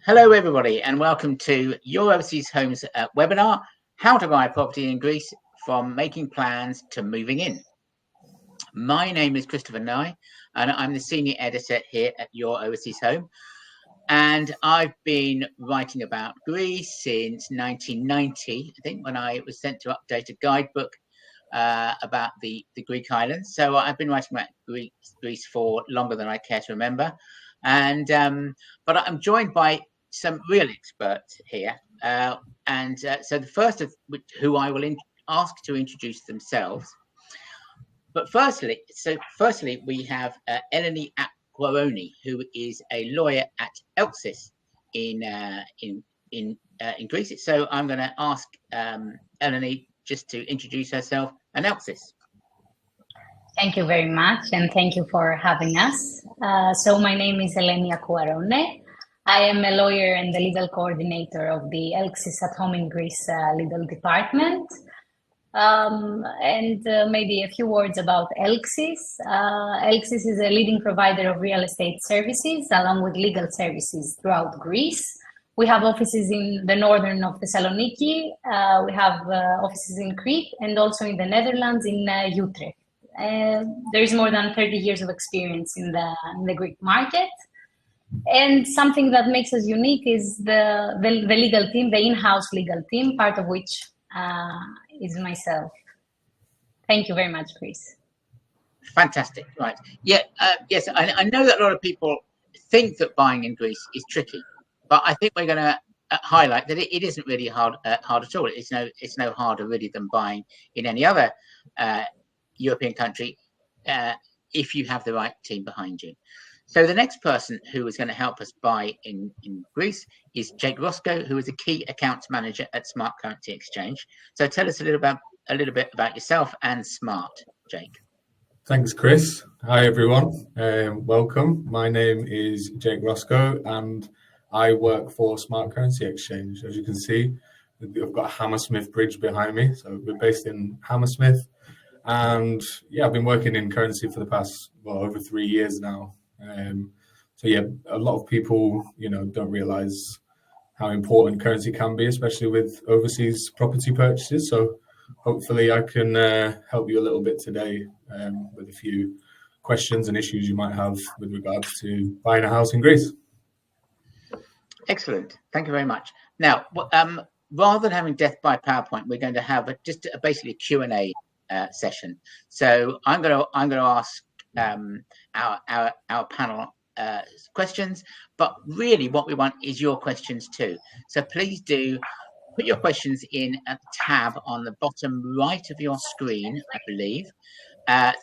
Hello, everybody, and welcome to Your Overseas Homes webinar, How to Buy Property in Greece from Making Plans to Moving In. My name is Christopher Nye, and I'm the Senior Editor here at Your Overseas Home. And I've been writing about Greece since 1990, I think, when I was sent to update a guidebook about the Greek islands. So I've been writing about Greece for longer than I care to remember. And but I'm joined by some real experts here. So the first of who I will ask to introduce themselves. But firstly, we have Eleni Aquaroni, who is a lawyer at Elxis in Greece. So I'm going to ask Eleni just to introduce herself and Elxis. Thank you very much, and thank you for having us. So my name is Eleni Aquarone. I am a lawyer and the legal coordinator of the Elxis at Home in Greece legal department. Maybe a few words about Elxis. Elxis is a leading provider of real estate services along with legal services throughout Greece. We have offices in the northern of Thessaloniki. We have offices in Crete and also in the Netherlands in Utrecht. There is more than 30 years of experience in the Greek market. And something that makes us unique is the legal team, the in-house legal team, part of which is myself. Thank you very much, Chris. Fantastic. Right. Yeah. Yes, I know that a lot of people think that buying in Greece is tricky, but I think we're going to highlight that it isn't really hard at all. It's no harder really than buying in any other European country if you have the right team behind you. So the next person who is going to help us buy in Greece is Jake Roscoe, who is a key accounts manager at Smart Currency Exchange. So tell us a little bit about yourself and Smart, Jake. Thanks, Chris. Hi, everyone. Welcome. My name is Jake Roscoe, and I work for Smart Currency Exchange. As you can see, I've got Hammersmith Bridge behind me. So we're based in Hammersmith. And yeah, I've been working in currency for the past, over 3 years now. A lot of people, don't realize how important currency can be, especially with overseas property purchases. So hopefully I can help you a little bit today with a few questions and issues you might have with regards to buying a house in Greece. Excellent. Thank you very much. Now, rather than having death by PowerPoint, we're going to have basically a Q&A session. So I'm going to ask our panel questions, but really what we want is your questions too. So please do put your questions in at the tab on the bottom right of your screen, I believe.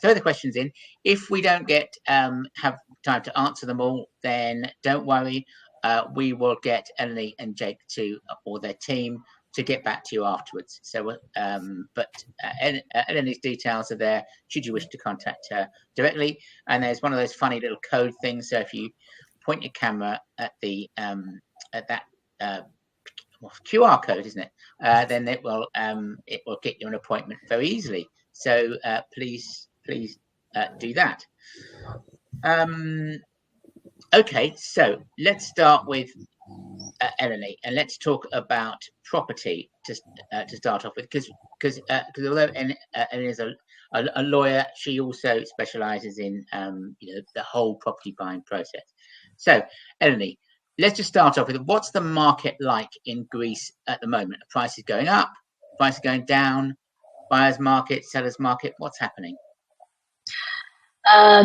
Throw the questions in. If we don't have time to answer them all, then don't worry. We will get Eleni and Jake or their team to get back to you afterwards. So, Eleni's details are there should you wish to contact her directly. And there's one of those funny little code things. So if you point your camera at that QR code, isn't it? Then it will get you an appointment very easily. So please do that. Okay, so let's start with Eleni, and let's talk about property to start off with, because although Eleni is a lawyer, she also specialises in the whole property buying process. So Eleni, let's just start off with what's the market like in Greece at the moment? Are prices going up? Prices going down? Buyers market, sellers market? What's happening?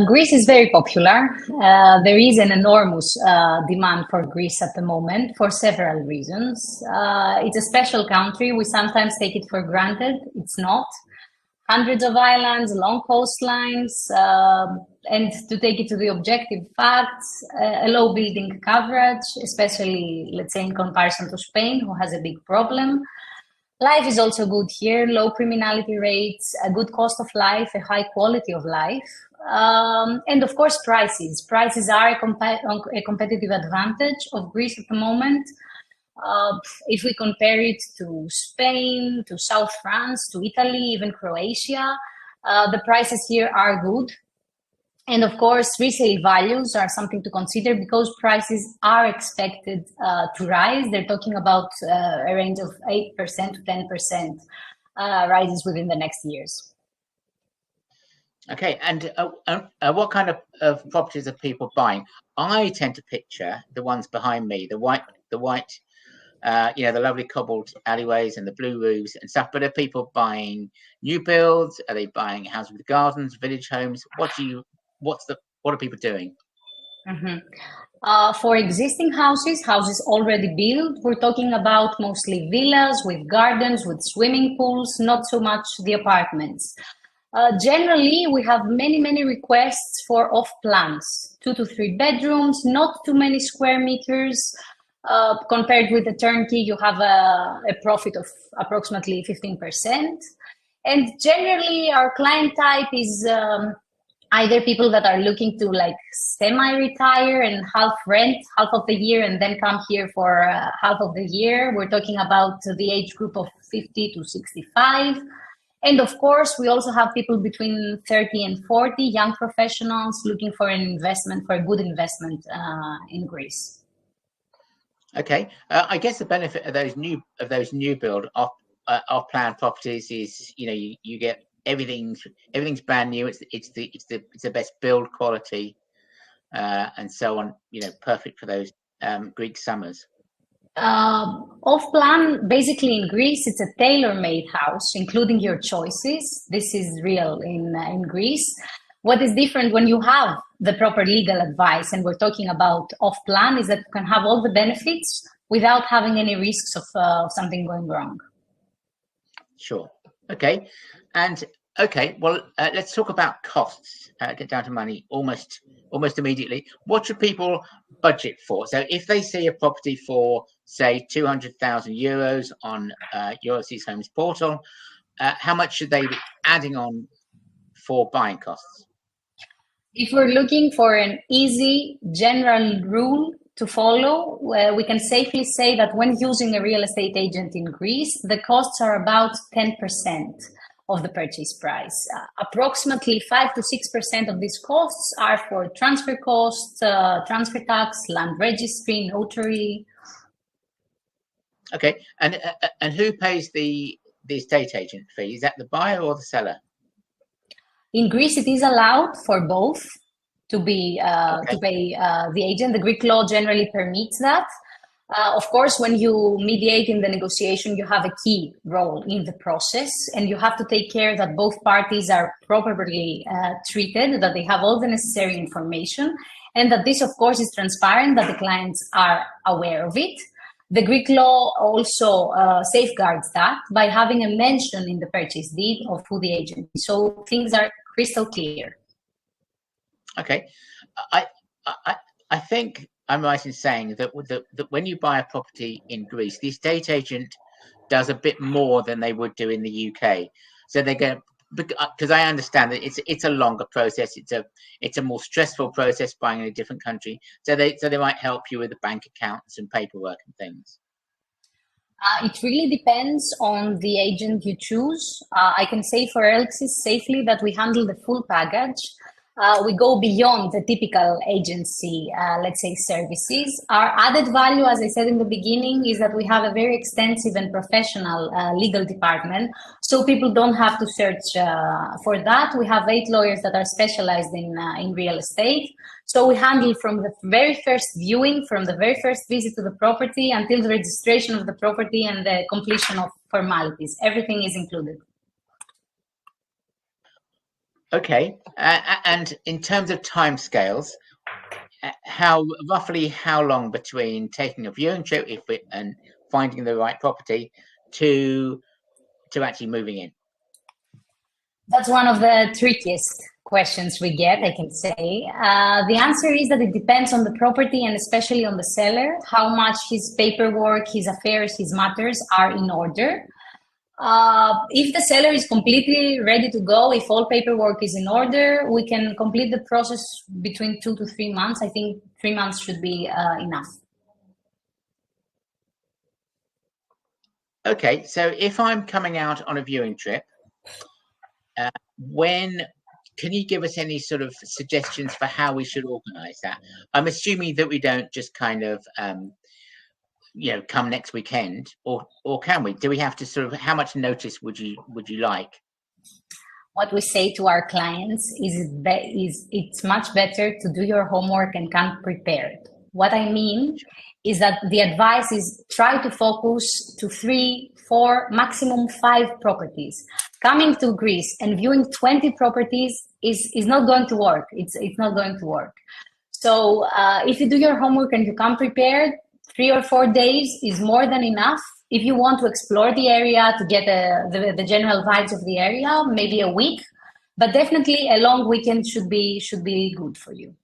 Greece is very popular. There is an enormous demand for Greece at the moment for several reasons. It's a special country. We sometimes take it for granted. It's not. Hundreds of islands, long coastlines, and to take it to the objective facts, a low building coverage, especially, let's say, in comparison to Spain, who has a big problem. Life is also good here, low criminality rates, a good cost of life, a high quality of life. And of course, prices. Prices are a competitive advantage of Greece at the moment. If we compare it to Spain, to South France, to Italy, even Croatia, the prices here are good. And of course, resale values are something to consider because prices are expected to rise. They're talking about a range of 8% to 10% rises within the next years. Okay, and what kind of properties are people buying? I tend to picture the ones behind me, the white, the lovely cobbled alleyways and the blue roofs and stuff. But are people buying new builds? Are they buying houses with gardens, village homes? What are people doing? Mm-hmm. For existing houses already built, we're talking about mostly villas with gardens, with swimming pools, not so much the apartments. Generally, we have many requests for off plans, 2 to 3 bedrooms, not too many square meters. Compared with the turnkey, you have a profit of approximately 15%. And generally, our client type is either people that are looking to like semi-retire and half rent half of the year and then come here for half of the year. We're talking about the age group of 50 to 65. And of course, we also have people between 30 and 40, young professionals looking for an investment, for a good investment in Greece. Okay, I guess the benefit of those new build off plan properties is you get everything's brand new. It's the best build quality and so on. Perfect for those Greek summers. Off plan, basically in Greece, it's a tailor-made house, including your choices. This is real in Greece. What is different when you have the proper legal advice, and we're talking about off plan, is that you can have all the benefits without having any risks of something going wrong. Sure. Okay. And okay, well, let's talk about costs. Get down to money almost immediately. What should people budget for? So if they see a property for, say, 200,000 euros on Euroverseas Homes portal, how much should they be adding on for buying costs? If we're looking for an easy general rule to follow, we can safely say that when using a real estate agent in Greece, the costs are about 10% of the purchase price. Approximately 5 to 6% of these costs are for transfer costs, transfer tax, land registry, notary. Okay, and who pays the estate agent fee? Is that the buyer or the seller? In Greece, it is allowed for both to be to pay the agent. The Greek law generally permits that. Of course, when you mediate in the negotiation, you have a key role in the process, and you have to take care that both parties are properly treated, that they have all the necessary information, and that this, of course, is transparent, that the clients are aware of it. The Greek law also safeguards that by having a mention in the purchase deed of who the agent is. So things are crystal clear. Okay, I think I'm right in saying that when you buy a property in Greece, the estate agent does a bit more than they would do in the UK. So they go, because I understand that it's a longer process. It's a more stressful process buying in a different country. So they might help you with the bank accounts and paperwork and things. It really depends on the agent you choose. I can say for Elxis safely that we handle the full package. We go beyond the typical agency, let's say, services. Our added value, as I said in the beginning, is that we have a very extensive and professional legal department, so people don't have to search for that. We have 8 lawyers that are specialized in real estate. So we handle from the very first viewing, from the very first visit to the property until the registration of the property and the completion of formalities. Everything is included. Okay, and in terms of timescales, roughly how long between taking a viewing trip and finding the right property to actually moving in? That's one of the trickiest questions we get, I can say. The answer is that it depends on the property and especially on the seller, how much his paperwork, his affairs, his matters are in order. If the seller is completely ready to go, if all paperwork is in order, we can complete the process between 2 to 3 months. I think 3 months should be enough. Okay, so if I'm coming out on a viewing trip, when can you give us any sort of suggestions for how we should organise that? I'm assuming that we don't just kind of come next weekend, or can we? Do we have to sort of? How much notice would you like? What we say to our clients is it's much better to do your homework and come prepared. What I mean is that the advice is try to focus to 3, 4, maximum 5 properties. Coming to Greece and viewing 20 properties is not going to work. It's not going to work. So if you do your homework and you come prepared, 3 or 4 days is more than enough. If you want to explore the area to get the general vibes of the area, maybe a week, but definitely a long weekend should be good for you.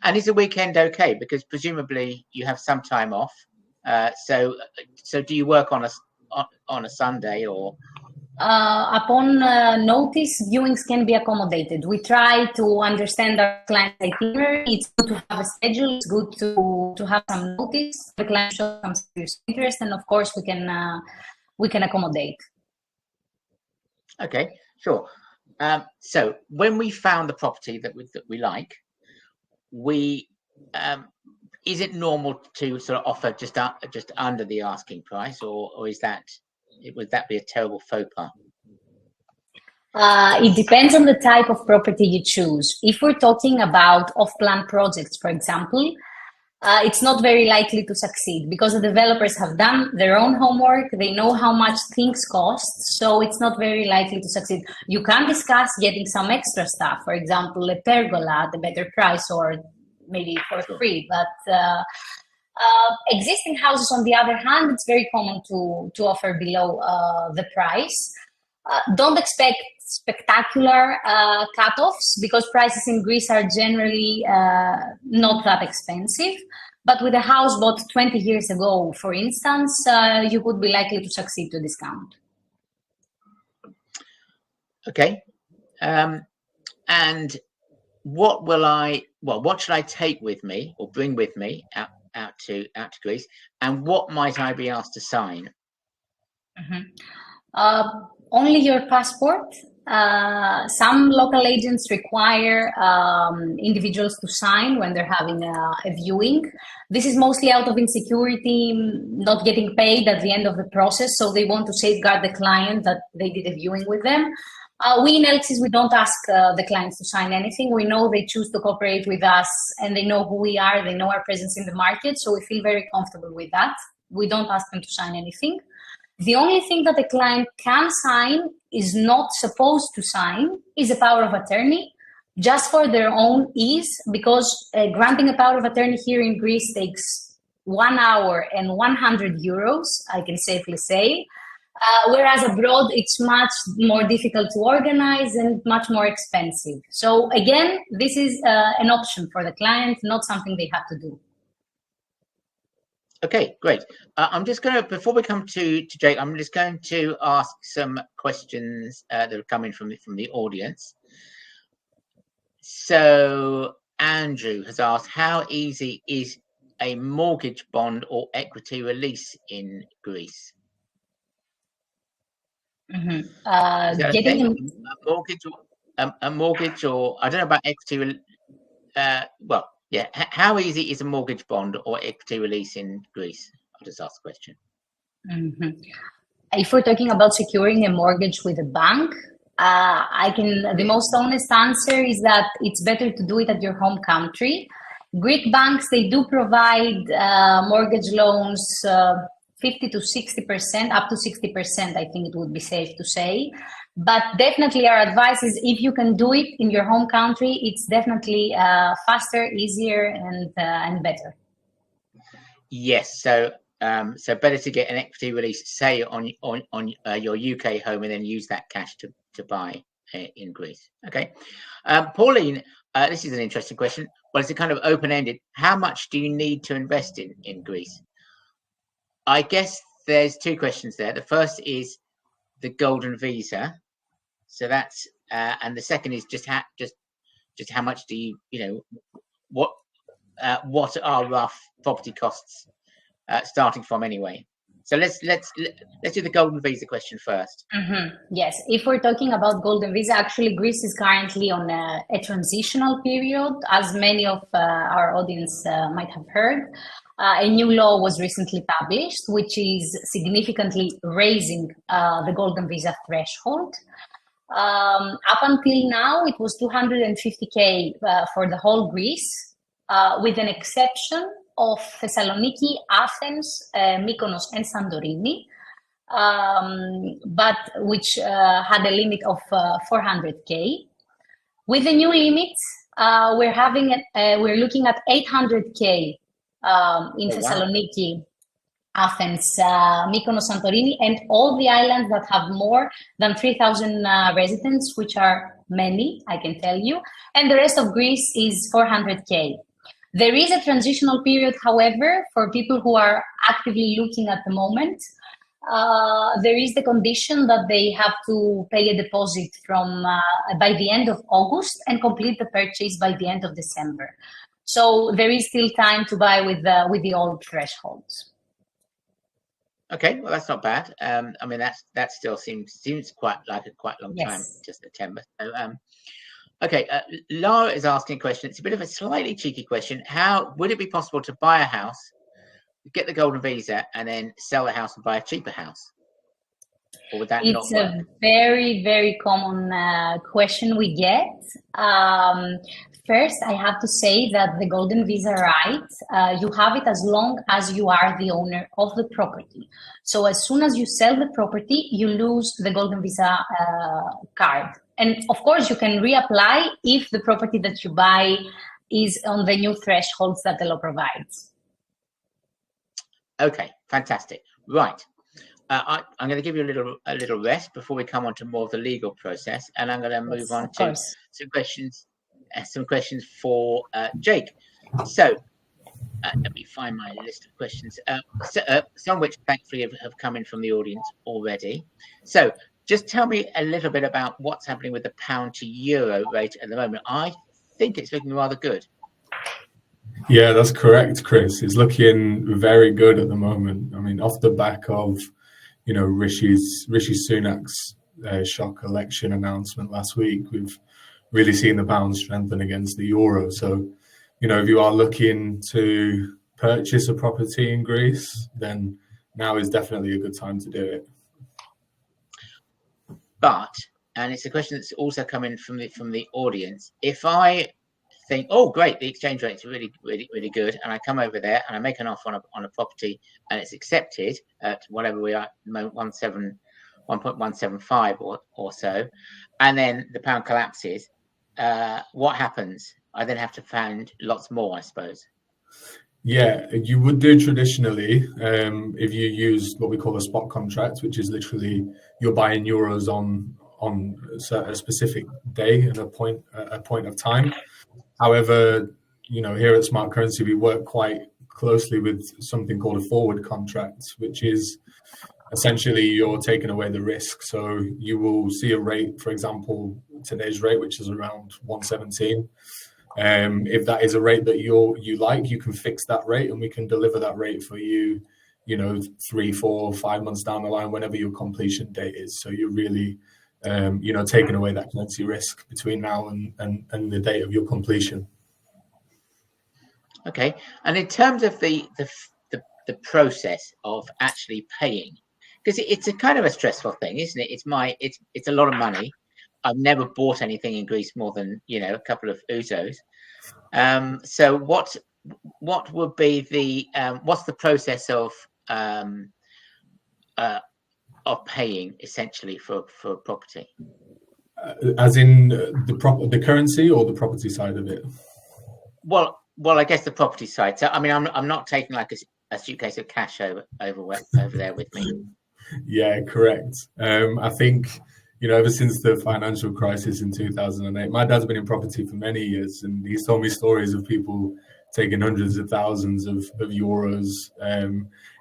And is a weekend okay? Because presumably you have some time off. So do you work on a Sunday or? Upon notice, viewings can be accommodated. We try to understand our client's itinerary. It's good to have a schedule. It's good to have some notice. The client shows some serious interest, and of course, we can accommodate. Okay, sure. So when we found the property that we like, is it normal to sort of offer just under the asking price, or would that be a terrible faux pas? It depends on the type of property you choose. If we're talking about off-plan projects, for example, it's not very likely to succeed because the developers have done their own homework. They know how much things cost, so it's not very likely to succeed. You can discuss getting some extra stuff, for example, a pergola at a better price or maybe for free, but existing houses, on the other hand, it's very common to offer below the price. Don't expect spectacular cutoffs because prices in Greece are generally not that expensive. But with a house bought 20 years ago, for instance, you would be likely to succeed to discount. Okay. And what should I take with me or bring with me out to Greece, and what might I be asked to sign? Mm-hmm. Only your passport. Some local agents require individuals to sign when they're having a viewing. This is mostly out of insecurity, not getting paid at the end of the process, so they want to safeguard the client that they did a viewing with them. We in Elxis, we don't ask the clients to sign anything. We know they choose to cooperate with us and they know who we are, they know our presence in the market, so we feel very comfortable with that. We don't ask them to sign anything. The only thing that a client can sign, is not supposed to sign, is a power of attorney, just for their own ease, because granting a power of attorney here in Greece takes 1 hour and 100 euros, I can safely say. Whereas abroad, it's much more difficult to organize and much more expensive. So again, this is an option for the client, not something they have to do. Okay, great. I'm just going to, before we come to Jake, I'm just going to ask some questions that are coming from the audience. So Andrew has asked, how easy is a mortgage bond or equity release in Greece? Mm-hmm. Getting a mortgage, or I don't know about equity. Well, yeah. How easy is a mortgage bond or equity release in Greece? I'll just ask the question. Mm-hmm. If we're talking about securing a mortgage with a bank, the most honest answer is that it's better to do it at your home country. Greek banks, they do provide mortgage loans 50 to 60%, up to 60%, I think it would be safe to say. But definitely our advice is if you can do it in your home country, it's definitely faster, easier, and better. Yes, so better to get an equity release, say on your UK home, and then use that cash to buy in Greece. Okay, Pauline, this is an interesting question. Well, it's a kind of open-ended. How much do you need to invest in Greece? I guess there's two questions there. The first is the golden visa, so that's and the second is just how much do you what are rough property costs starting from anyway? So let's do the golden visa question first. Yes, if we're talking about golden visa, actually Greece is currently on a transitional period, as many of our audience might have heard. A new law was recently published, which is significantly raising the golden visa threshold. Up until now, it was 250K for the whole Greece, with an exception of Thessaloniki, Athens, Mykonos, and Santorini, but which had a limit of 400K. With the new limits, we're looking at 800K in Thessaloniki, Athens, Mykonos, Santorini, and all the islands that have more than 3,000 residents, which are many, I can tell you, and the rest of Greece is 400K. There is a transitional period, however, for people who are actively looking at the moment. There is the condition that they have to pay a deposit from by the end of August and complete the purchase by the end of December. So there is still time to buy with the old thresholds. Okay, well that's not bad. I mean that still seems quite like a quite long time, just September. So, okay, Lara is asking a question. It's a bit of a slightly cheeky question. How would it be possible to buy a house, get the golden visa, and then sell the house and buy a cheaper house? Or would that not work? It's a very, very common question we get. First, I have to say that the golden visa right, you have it as long as you are the owner of the property. So as soon as you sell the property, you lose the golden visa card. And of course, you can reapply if the property that you buy is on the new thresholds that the law provides. Okay, fantastic. Right. I'm going to give you a little rest before we come on to more of the legal process, and I'm going to move on to some questions for Jake. So let me find my list of questions, some of which thankfully have come in from the audience already. So just tell me a little bit about what's happening with the pound to euro rate at the moment. I think it's looking rather good. Yeah, that's correct, Chris. It's looking very good at the moment. I mean, off the back of Rishi Sunak's shock election announcement last week, we've really seen the pound strengthen against the euro. So, if you are looking to purchase a property in Greece, then now is definitely a good time to do it. But, and it's a question that's also coming from the audience, if I think, oh great, the exchange rate is really, really, really good, and I come over there and I make an offer on a property and it's accepted at whatever we are, 1.175 or so, and then the pound collapses, what happens? I then have to find lots more, I suppose. Yeah, you would do traditionally if you use what we call a spot contract, which is literally you're buying euros on a specific day and a point of time. However, here at Smart Currency, we work quite closely with something called a forward contract, which is essentially you're taking away the risk. So you will see a rate, for example, today's rate, which is around 117. If that is a rate that you like, you can fix that rate and we can deliver that rate for you, 3, 4, 5 months down the line, whenever your completion date is. So you're really, taking away that currency risk between now and the date of your completion. Okay. And in terms of the process of actually paying, because it's a kind of a stressful thing, isn't it? It's a lot of money. I've never bought anything in Greece more than a couple of Uzos. So what would be the what's the process of paying essentially for property? As in the currency or the property side of it? Well, I guess the property side. So I mean, I'm not taking like a suitcase of cash over there with me. Yeah, correct. I think, ever since the financial crisis in 2008, my dad's been in property for many years, and he's told me stories of people taking hundreds of thousands of euros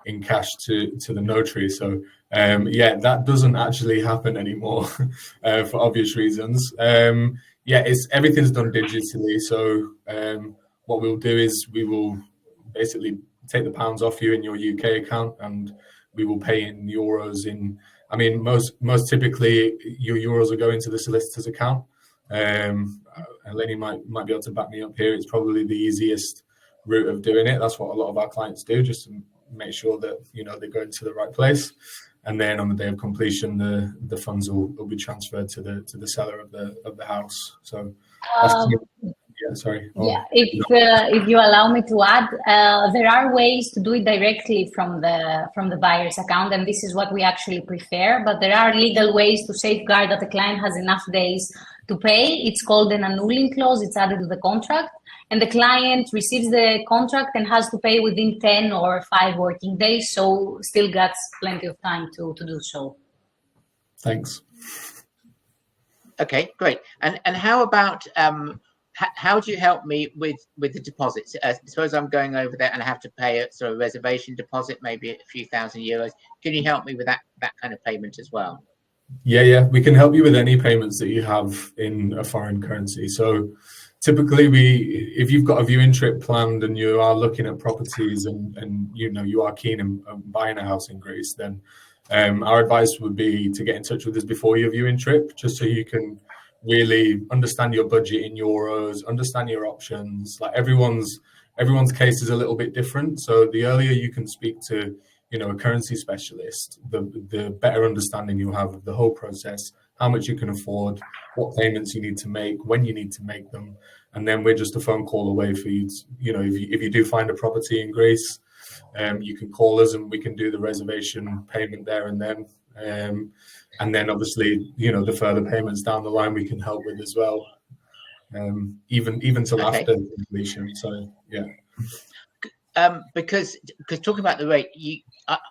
in cash to the notary. So, that doesn't actually happen anymore for obvious reasons. Everything's done digitally. So what we'll do is we will basically take the pounds off you in your UK account, and we will pay in euros. I mean, most typically your euros are going to the solicitor's account. Eleni might be able to back me up here. It's probably the easiest route of doing it. That's what a lot of our clients do, just to make sure that they're going to the right place. And then on the day of completion, the funds will be transferred to the seller of the house. So that's sorry. Yeah, if you allow me to add, there are ways to do it directly from the buyer's account, and this is what we actually prefer. But there are legal ways to safeguard that the client has enough days to pay. It's called an annulling clause. It's added to the contract, and the client receives the contract and has to pay within 10 or 5 working days. So still got plenty of time to do so. Thanks. Okay, great. And how about how do you help me with the deposits? Suppose I'm going over there and I have to pay a sort of reservation deposit, maybe a few €1,000. Can you help me with that kind of payment as well? Yeah, we can help you with any payments that you have in a foreign currency. So typically, if you've got a viewing trip planned and you are looking at properties and you are keen on buying a house in Greece, then our advice would be to get in touch with us before your viewing trip, just so you can really understand your budget in euros, understand your options. Like everyone's case is a little bit different. So the earlier you can speak to a currency specialist, the better understanding you'll have of the whole process, how much you can afford, what payments you need to make, when you need to make them. And then we're just a phone call away for you. If you do find a property in Greece, you can call us and we can do the reservation payment there and then. And then obviously, the further payments down the line we can help with as well, even till after completion. So, yeah. Because talking about the rate,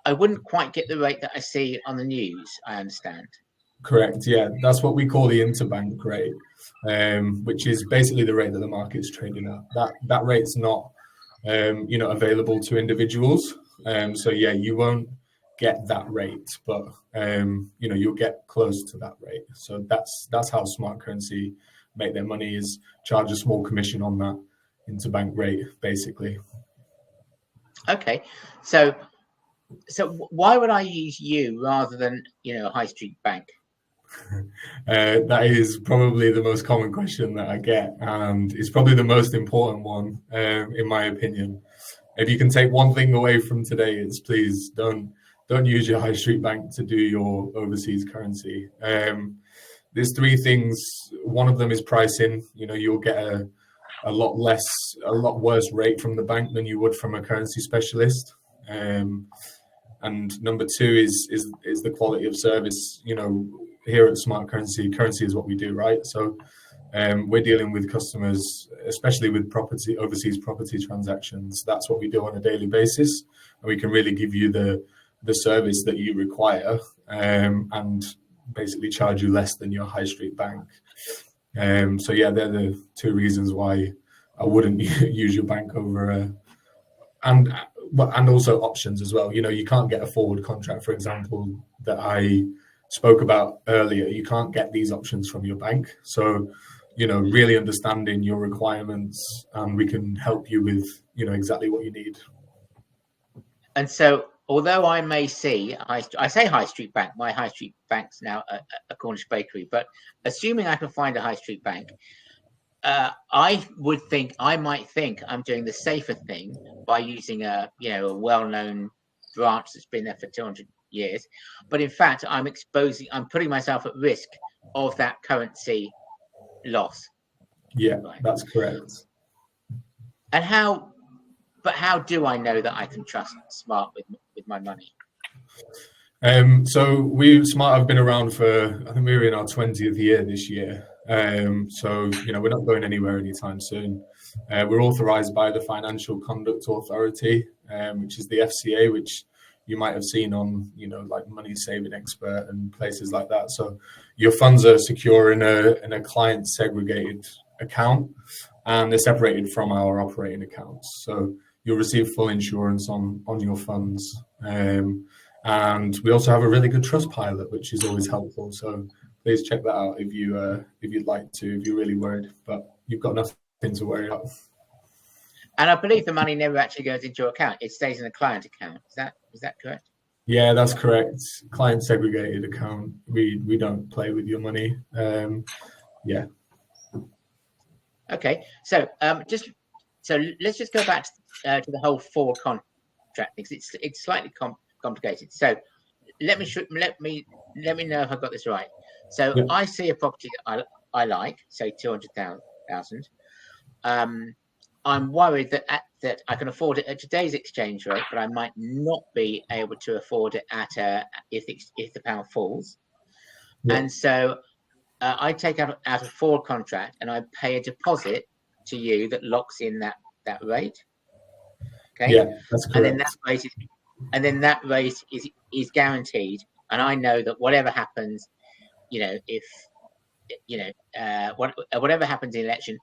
I wouldn't quite get the rate that I see on the news, I understand. Correct, yeah. That's what we call the interbank rate, which is basically the rate that the market's trading at. That rate's not, available to individuals. So, yeah, you won't get that rate, but, you'll get close to that rate. So that's how Smart Currency make their money, is charge a small commission on that interbank rate, basically. Okay, so why would I use you rather than a high street bank? That is probably the most common question that I get, and it's probably the most important one, in my opinion. If you can take one thing away from today, it's please don't use your high street bank to do your overseas currency. There's 3 things. One of them is pricing. You'll get a lot worse rate from the bank than you would from a currency specialist. And number 2 is the quality of service. Here at Smart Currency is what we do, right? So we're dealing with customers, especially with overseas property transactions. That's what we do on a daily basis, and we can really give you the service that you require, and basically charge you less than your high street bank. So yeah, they're the 2 reasons why I wouldn't use your bank over and also options as well. You can't get a forward contract, for example, that I spoke about earlier. You can't get these options from your bank. So, really understanding your requirements, and we can help you with, exactly what you need. And so, although I may see, I say high street bank, my high street bank's now a Cornish bakery, but assuming I can find a high street bank, I might think I'm doing the safer thing by using a well-known branch that's been there for 200 years. But in fact, I'm putting myself at risk of that currency loss. Yeah, right? That's correct. And how do I know that I can trust Smart with my money? So Smart have been around for, I think we were in our 20th year this year. So, we're not going anywhere anytime soon. We're authorized by the Financial Conduct Authority, which is the FCA, which you might have seen on, like Money Saving Expert and places like that. So your funds are secure in a client segregated account, and they're separated from our operating accounts. So you'll receive full insurance on your funds. And we also have a really good trust pilot, which is always helpful. So please check that out if you'd like to, if you're really worried, but you've got nothing to worry about. And I believe the money never actually goes into your account; it stays in the client account. Is that correct? Yeah, that's correct. Client segregated account. We don't play with your money. Yeah. Okay, so let's just go back to the whole forward contract because it's slightly complicated. So let me know if I got this right. So Yeah. I see a property that I like, say 200,000. I'm worried that I can afford it at today's exchange rate, but I might not be able to afford it if the pound falls. Yeah. And so I take out a forward contract and I pay a deposit to you that locks in that rate. Okay. Yeah, that's And then correct. that rate is guaranteed. And I know that whatever happens, if whatever happens in the election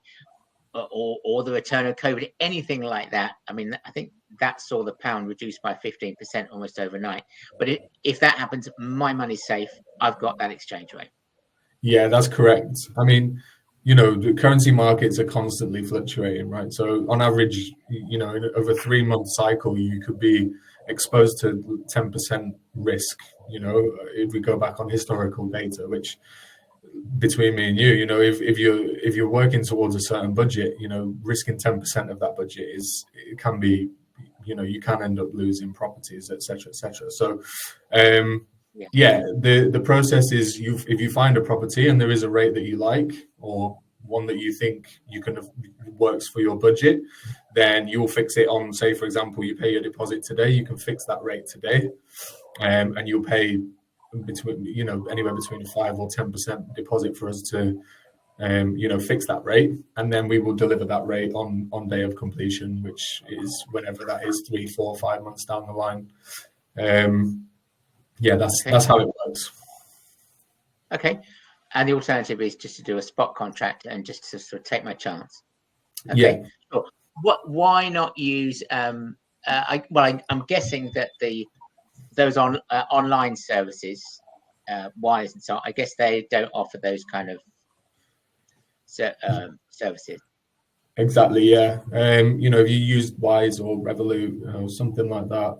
or the return of COVID, anything like that. I mean, I think that saw the pound reduced by 15% almost overnight. But if that happens, my money's safe. I've got that exchange rate. Yeah, that's correct. I mean, the currency markets are constantly fluctuating, right? So on average, over a 3-month cycle, you could be exposed to 10% risk, if we go back on historical data, which between me and you, if you're working towards a certain budget, risking 10% of that budget it can be, you can end up losing properties, etc., etc. So, the process is if you find a property and there is a rate that you like or one that you think works for your budget, then you'll fix it on, say, for example, you pay your deposit today, you can fix that rate today, and you'll pay anywhere between 5 or 10% deposit for us to fix that rate, and then we will deliver that rate on day of completion, which is whenever that is, 3, 4, 5 months down the line. That's how it works. Okay, and the alternative is just to do a spot contract and just to sort of take my chance. Okay, yeah. Sure. Why not use? I'm guessing that those online services, Wise and so on, I guess they don't offer those kind of services. Exactly, yeah. If you use Wise or Revolut or something like that,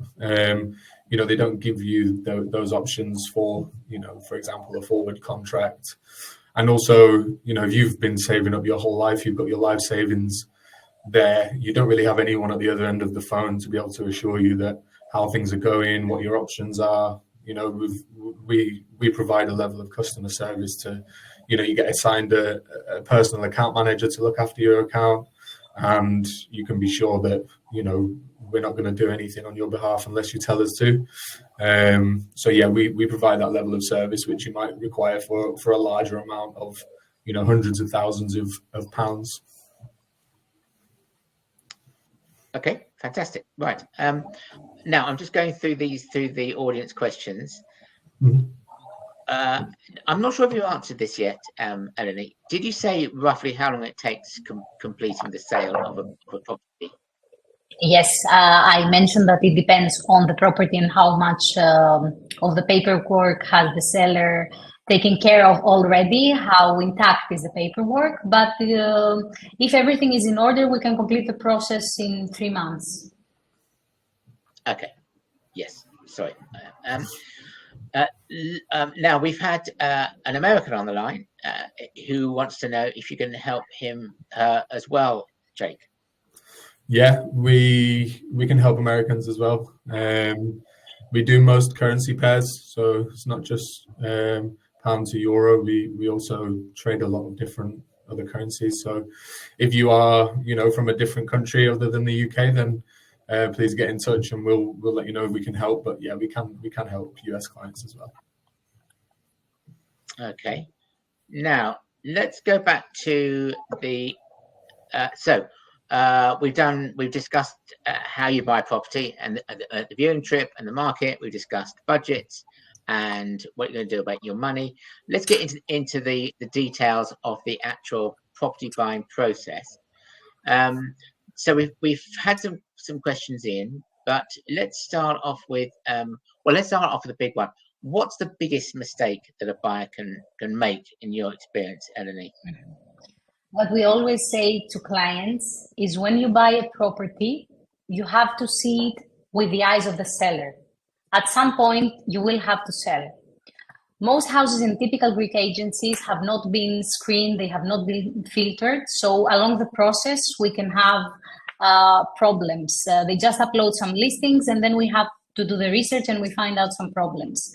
they don't give you those options for example, a forward contract. And also, if you've been saving up your whole life, you've got your life savings there, you don't really have anyone at the other end of the phone to be able to assure you that how things are going, what your options are. We provide a level of customer service to, you get assigned a personal account manager to look after your account, and you can be sure that, we're not going to do anything on your behalf unless you tell us to. We provide that level of service, which you might require for a larger amount of, hundreds of thousands of pounds. Okay, fantastic. Right. Now I'm just going through the audience questions. Mm-hmm. I'm not sure if you answered this yet, Eleni. Did you say roughly how long it takes completing the sale of a property? Yes, I mentioned that it depends on the property and how much of the paperwork has the seller taken care of already, how intact is the paperwork. But if everything is in order, we can complete the process in 3 months. Okay. Yes. Sorry. Now we've had an American on the line who wants to know if you can help him as well, Jake. Yeah, we can help Americans as well. We do most currency pairs, so it's not just pound to euro. We also trade a lot of different other currencies. So if you are, from a different country other than the UK, then please get in touch and we'll let you know if we can help. But yeah, we can help US clients as well. Okay. Now let's go back to the we've discussed how you buy property and the viewing trip and the market. We've discussed budgets and what you're going to do about your money. Let's get into the details of the actual property buying process. So we've had some questions in, but let's start off with the big one. What's the biggest mistake that a buyer can make in your experience, Eleni? What we always say to clients is when you buy a property, you have to see it with the eyes of the seller. At some point, you will have to sell. Most houses in typical Greek agencies have not been screened, they have not been filtered. So along the process, we can have problems. They just upload some listings and then we have to do the research and we find out some problems.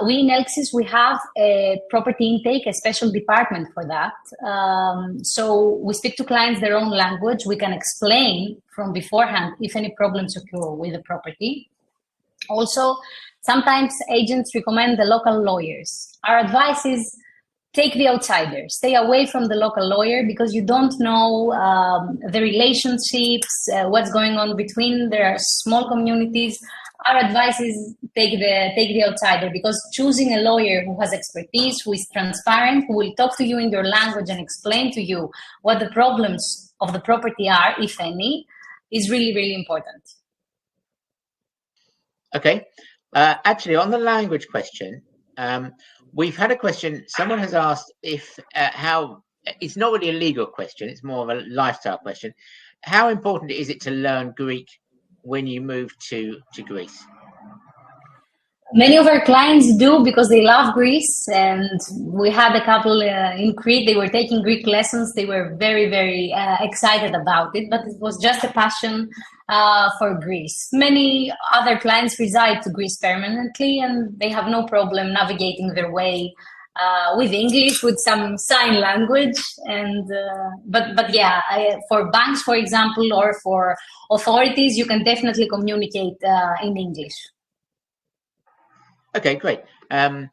We in Elxis, we have a property intake, a special department for that. So we speak to clients their own language. We can explain from beforehand if any problems occur with the property. Also, sometimes agents recommend the local lawyers. Our advice is take the outsider, stay away from the local lawyer because you don't know the relationships, what's going on between their small communities. Our advice is take the outsider because choosing a lawyer who has expertise, who is transparent, who will talk to you in your language and explain to you what the problems of the property are, if any, is really, really important. Okay. Actually, on the language question, we've had a question. Someone has asked if how it's not really a legal question. It's more of a lifestyle question. How important is it to learn Greek when you move to Greece? Many of our clients do because they love Greece, and we had a couple in Crete. They were taking Greek lessons. They were very, very excited about it, but it was just a passion for Greece. Many other clients reside to Greece permanently, and they have no problem navigating their way with English, with some sign language. And but yeah, for banks, for example, or for authorities, you can definitely communicate in English. Okay, great. I mean,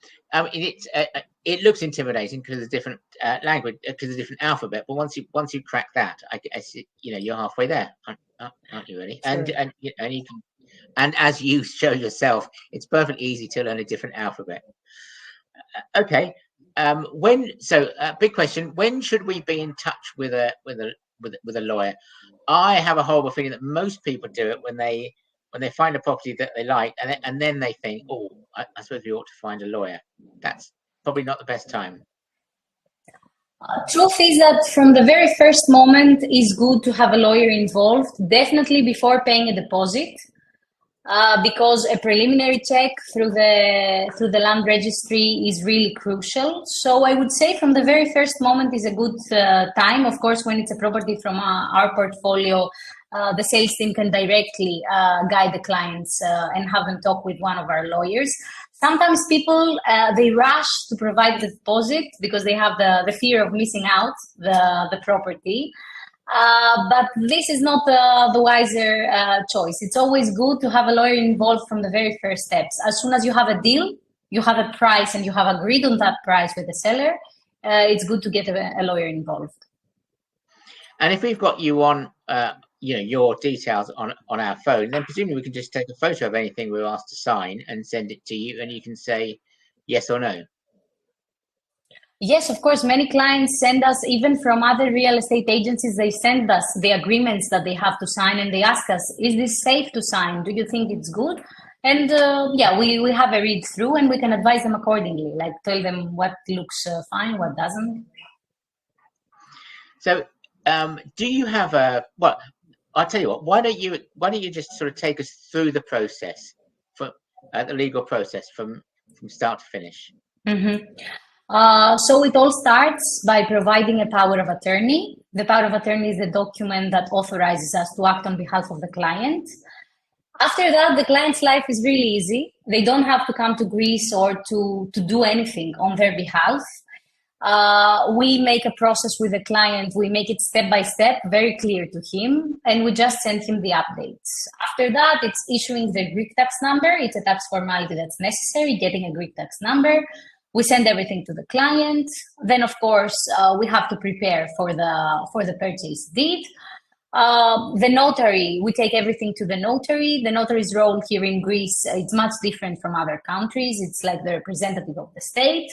it looks intimidating because of different language, because of different alphabet. But once you crack that, I see, you're halfway there, aren't you? Really? Sure. And you can, and as you show yourself, it's perfectly easy to learn a different alphabet. Okay. Big question: when should we be in touch with a lawyer? I have a horrible feeling that most people do it when they find a property that they like, and then they think, oh, I suppose we ought to find a lawyer. That's probably not the best time. Truth is that from the very first moment, it's good to have a lawyer involved, definitely before paying a deposit, because a preliminary check through the land registry is really crucial. So I would say from the very first moment is a good time. Of course, when it's a property from our portfolio, the sales team can directly guide the clients and have them talk with one of our lawyers. Sometimes people, they rush to provide the deposit because they have the fear of missing out the property. But this is not the wiser choice. It's always good to have a lawyer involved from the very first steps. As soon as you have a deal, you have a price and you have agreed on that price with the seller, it's good to get a lawyer involved. And if we've got you on your details on our phone, then presumably we can just take a photo of anything we're asked to sign and send it to you, and you can say yes or no. Yes, of course. Many clients send us, even from other real estate agencies, they send us the agreements that they have to sign, and they ask us, is this safe to sign? Do you think it's good? And yeah, we have a read through and we can advise them accordingly, like tell them what looks fine, what doesn't. So do you have I'll tell you what, why don't you just sort of take us through the process, for the legal process from start to finish? Mm-hmm. So it all starts by providing a power of attorney. The power of attorney is the document that authorizes us to act on behalf of the client. After that, the client's life is really easy. They don't have to come to Greece or to do anything on their behalf. We make a process with the client. We make it step by step, very clear to him, and we just send him the updates. After that, it's issuing the Greek tax number. It's a tax formality that's necessary, getting a Greek tax number. We send everything to the client. Then, of course, we have to prepare for the purchase deed. The notary, we take everything to the notary. The notary's role here in Greece, it's much different from other countries. It's like the representative of the state.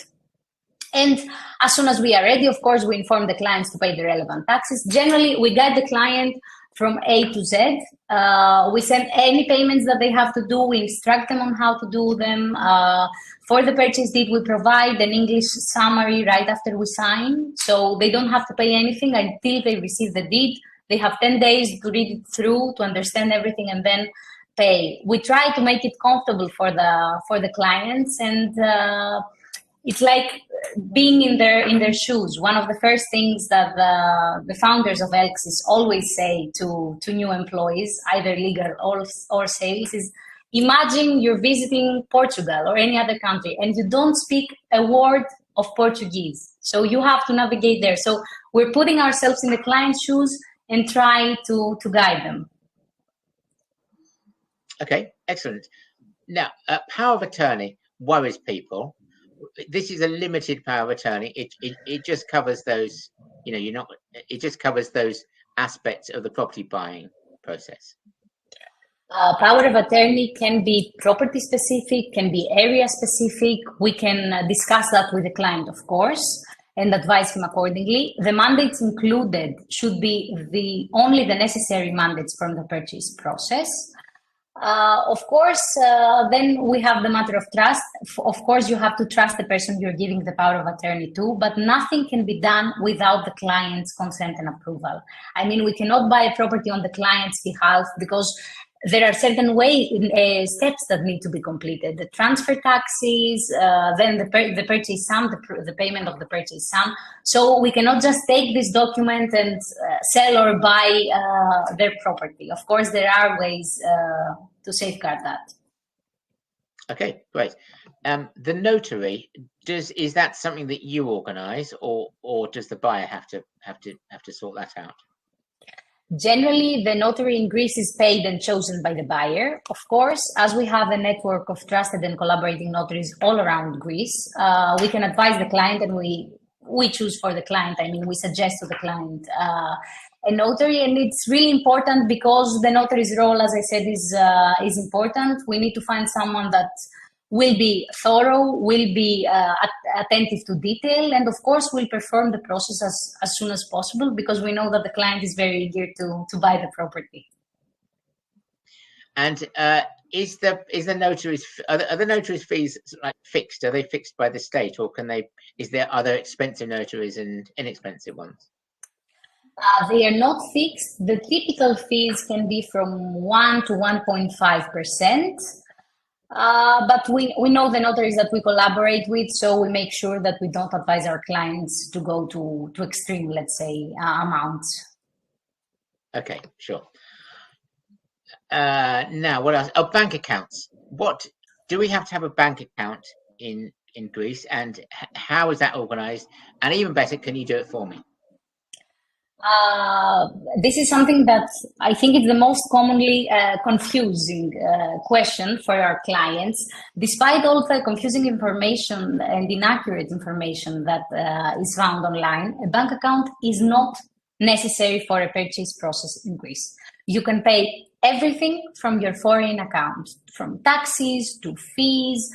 And as soon as we are ready, of course, we inform the clients to pay the relevant taxes. Generally, we guide the client from A to Z. We send any payments that they have to do. We instruct them on how to do them. For the purchase deed, we provide an English summary right after we sign. So they don't have to pay anything until they receive the deed. They have 10 days to read it through, to understand everything, and then pay. We try to make it comfortable for the clients, and it's like being in their shoes. One of the first things that the founders of Elxis always say to new employees, either legal or sales, is imagine you're visiting Portugal or any other country and you don't speak a word of Portuguese. So you have to navigate there. So we're putting ourselves in the client's shoes and trying to guide them. Okay, excellent. Now, power of attorney worries people. This is a limited power of attorney. It just covers those, it just covers those aspects of the property buying process. Power of attorney can be property specific, can be area specific. We can discuss that with the client, of course, and advise him accordingly. The mandates included should be only the necessary mandates from the purchase process. Of course, then we have the matter of trust. Of course, you have to trust the person you're giving the power of attorney to, but nothing can be done without the client's consent and approval. I mean, we cannot buy a property on the client's behalf because there are certain steps that need to be completed. The transfer taxes, then the purchase sum, the payment of the purchase sum. So we cannot just take this document and sell or buy their property. Of course, there are ways to safeguard that. Okay, great. The notary, is that something that you organise, or does the buyer have to sort that out? Generally, the notary in Greece is paid and chosen by the buyer. Of course, as we have a network of trusted and collaborating notaries all around Greece, we can advise the client, and we choose for the client. I mean, we suggest to the client a notary, and it's really important because the notary's role, as I said, is important. We need to find someone that will be thorough, will be attentive to detail, and of course will perform the process as soon as possible, because we know that the client is very eager to buy the property. And is the notary's are the notary's fees like fixed? Are they fixed by the state, or is there other expensive notaries and inexpensive ones? They are not fixed. The typical fees can be from 1 to 1.5%. But we know the notaries that we collaborate with, so we make sure that we don't advise our clients to go to extreme, let's say, amounts. Okay, sure. Now, what else? Oh, bank accounts. What do we have to have a bank account in Greece, and how is that organized? And even better, can you do it for me? This is something that I think is the most commonly confusing question for our clients. Despite all the confusing information and inaccurate information that is found online, a bank account is not necessary for a purchase process in Greece. You can pay everything from your foreign account, from taxes to fees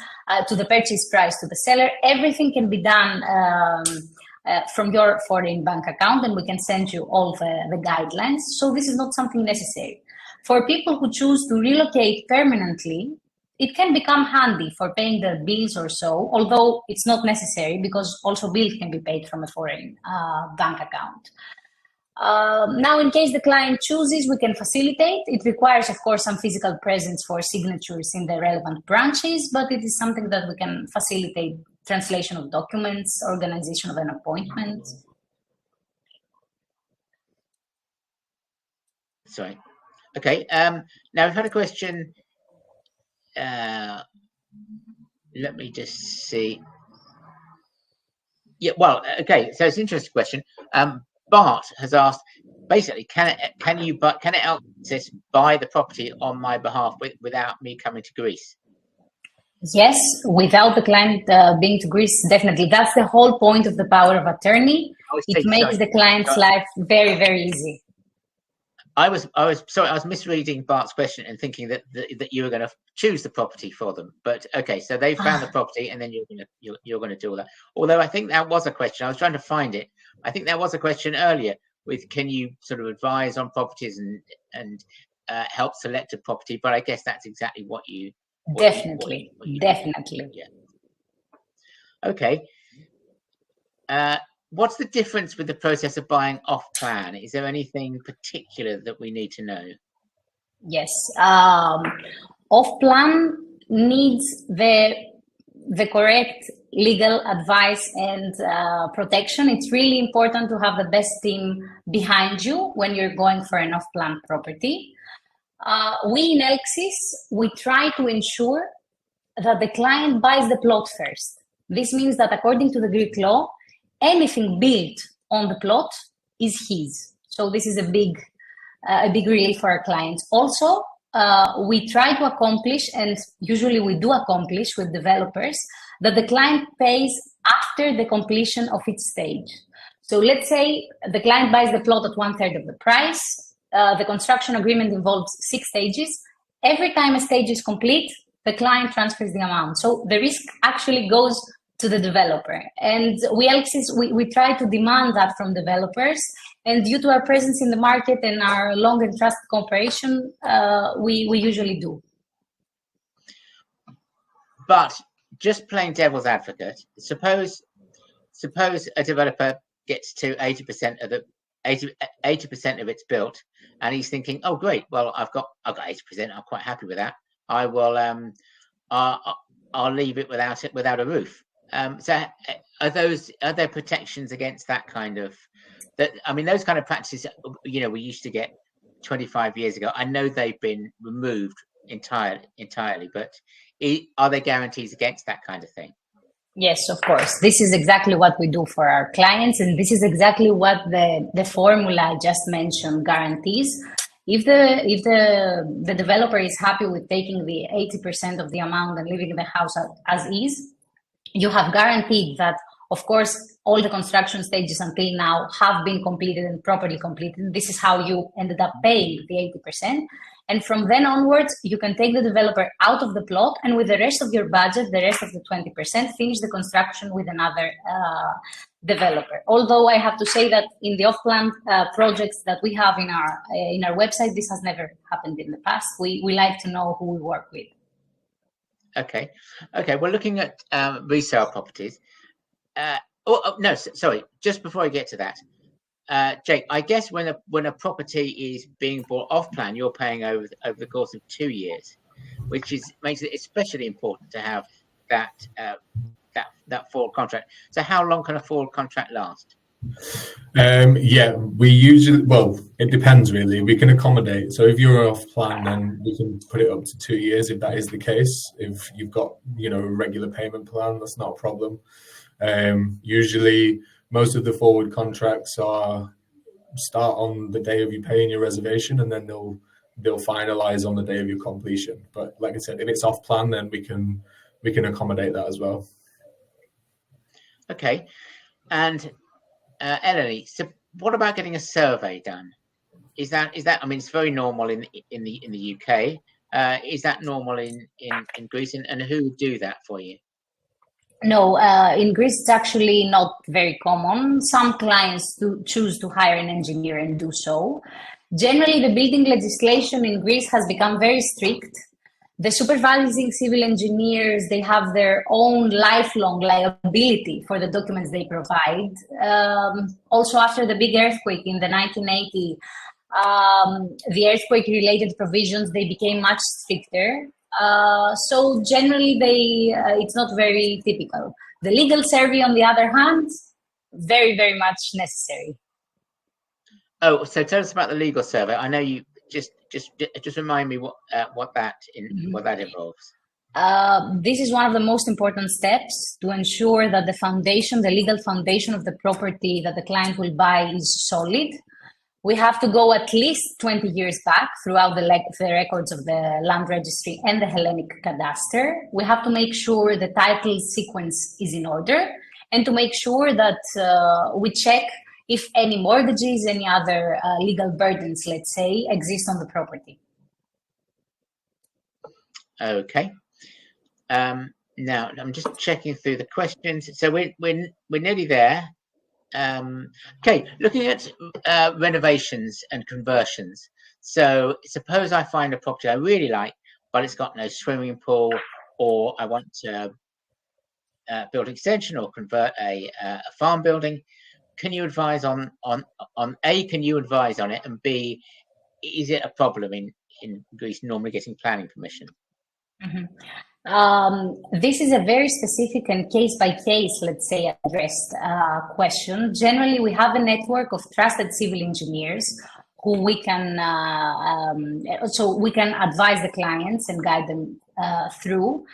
to the purchase price to the seller. Everything can be done from your foreign bank account, and we can send you all the guidelines. So this is not something necessary. For people who choose to relocate permanently, it can become handy for paying their bills or so, although it's not necessary because also bills can be paid from a foreign bank account. Now, in case the client chooses, we can facilitate. It requires, of course, some physical presence for signatures in the relevant branches, but it is something that we can facilitate: translation of documents, organization of an appointment. Sorry. Okay. Now we've had a question. Let me just see. Yeah. Well. Okay. So it's an interesting question. Bart has asked, basically, can Elxis buy the property on my behalf without me coming to Greece? Yes, without the client being to Greece, definitely. That's the whole point of the power of attorney. It makes the client's life very, very easy. I was sorry, I was misreading Bart's question and thinking that you were going to choose the property for them. But okay, so they found the property, and then you're going to do all that. Although I think that was a question. I was trying to find it. I think there was a question earlier with, can you sort of advise on properties and help select a property? But I guess that's exactly what you definitely. Yeah. Okay. What's the difference with the process of buying off plan? Is there anything particular that we need to know? Yes. Off-plan needs the correct legal advice and protection. It's really important to have the best team behind you when you're going for an off-plan property. We in Elxis, we try to ensure that the client buys the plot first. This means that according to the Greek law, anything built on the plot is his. So this is a big relief for our clients. Also, we try to accomplish, and usually we do accomplish with developers, that the client pays after the completion of each stage. So let's say the client buys the plot at 1/3 of the price. The construction agreement involves 6 stages. Every time a stage is complete, the client transfers the amount. So the risk actually goes to the developer. And we try to demand that from developers. And due to our presence in the market and our long and trusted cooperation, we usually do. But just playing devil's advocate, suppose a developer gets to 80% of the 80% of it's built, and he's thinking, "Oh, great! Well, I've got 80%. I'm quite happy with that. I will I'll leave it without a roof." So, are there protections against that kind of that? I mean, those kind of practices, we used to get 25 years ago. I know they've been removed entirely, but are there guarantees against that kind of thing? Yes, of course. This is exactly what we do for our clients, and this is exactly what the formula I just mentioned guarantees. If the developer is happy with taking the 80% of the amount and leaving the house as is, you have guaranteed that, of course, all the construction stages until now have been completed and properly completed. This is how you ended up paying the 80%. And from then onwards, you can take the developer out of the plot, and with the rest of your budget, the rest of the 20%, finish the construction with another developer. Although I have to say that in the off-plan projects that we have in our website, this has never happened in the past. We like to know who we work with. Okay. We're looking at resale properties. No, sorry. Just before I get to that, Jake, I guess when a property is being bought off plan, you're paying over the course of 2 years, which makes it especially important to have that forward contract. So how long can a forward contract last? We usually, it depends really. We can accommodate. So if you're off plan, then we can put it up to 2 years if that is the case. If you've got a regular payment plan, that's not a problem. Usually most of the forward contracts start on the day of you paying your reservation, and then they'll finalize on the day of your completion. But like I said, if it's off plan, then we can accommodate that as well. Okay. And Eleni, so what about getting a survey done? Is that? I mean, it's very normal in the UK. Is that normal in Greece? And who would do that for you? No, in Greece it's actually not very common. Some clients choose to hire an engineer and do so. Generally, the building legislation in Greece has become very strict. The supervising civil engineers, they have their own lifelong liability for the documents they provide. Also, after the big earthquake in the 1980, the earthquake-related provisions, they became much stricter. So generally, it's not very typical. The legal survey, on the other hand, very, very much necessary. Oh, so tell us about the legal survey. I know you just remind me what that involves. This is one of the most important steps to ensure that the legal foundation of the property that the client will buy is solid. We have to go at least 20 years back throughout the records of the land registry and the Hellenic cadastre. We have to make sure the title sequence is in order, and to make sure that we check if any mortgages, any other legal burdens, let's say, exist on the property. Okay. Now I'm just checking through the questions. So we're nearly there. Okay, looking at renovations and conversions. So suppose I find a property I really like, but it's got no swimming pool, or I want to build an extension or convert a farm building. Can you advise on A, can you advise on it, and B, is it a problem in Greece normally getting planning permission? This is a very specific and case by case, let's say, addressed question. Generally, we have a network of trusted civil engineers who we can so we can advise the clients and guide them through.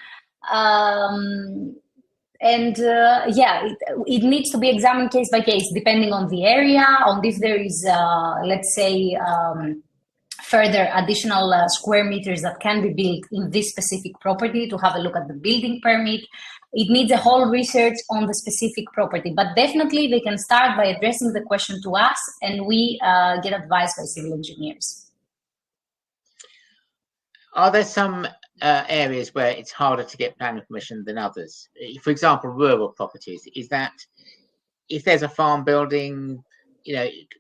It needs to be examined case by case, depending on the area, on if there is, let's say, further additional square meters that can be built in this specific property, to have a look at the building permit. It needs a whole research on the specific property, but definitely they can start by addressing the question to us, and we get advice by civil engineers. Are there some areas where it's harder to get planning permission than others? For example, rural properties. Is that if there's a farm building,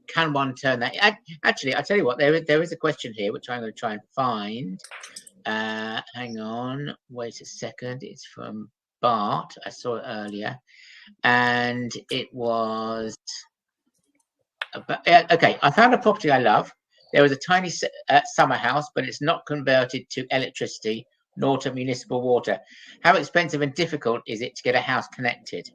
can one turn that? Actually, I tell you what, there is a question here which I'm going to try and find. Hang on, wait a second. It's from Bart. I saw it earlier, and it was okay. I found a property I love. There was a tiny summer house, but it's not converted to electricity nor to municipal water. How expensive and difficult is it to get a house connected?